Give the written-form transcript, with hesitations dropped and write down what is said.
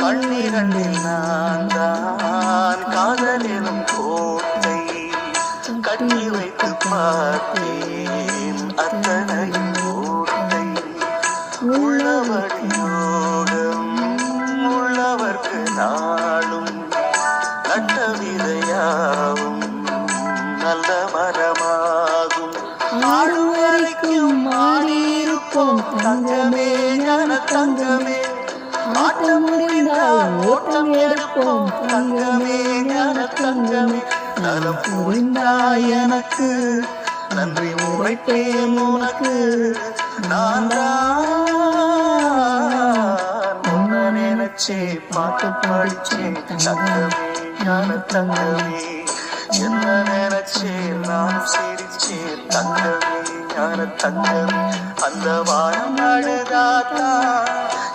கண்ணீரண்டில் நான் தான் காதலிலும் கோட்டை கட்டி வைத்து பார்த்தேன் அத்தனையும் கோட்டை உள்ளவடியோடும் உள்ளவர்க்கு நாளும் நட்ட விதையாவும் நல்ல மரமாகும் ஆடும் வரைக்கும் மாறியிருப்போம் தங்கமே ஞான தங்கமே ஆட்டம் முடிந்தால் ஓட்டம் எடுப்போம் தங்கமே ஞான தங்கமே நலம் புரிந்தாய் எனக்கு நன்றி உரைப்பேன் உனக்கு நான் உன்னை நினைச்சே பாட்டு படிச்சேன் தங்கமே ஞான தங்கமே என்ன நினைச்சே நான் சிரிச்சேன் தங்கமே ஞான தங்கமே அந்த வானம் அழுதாத்தான்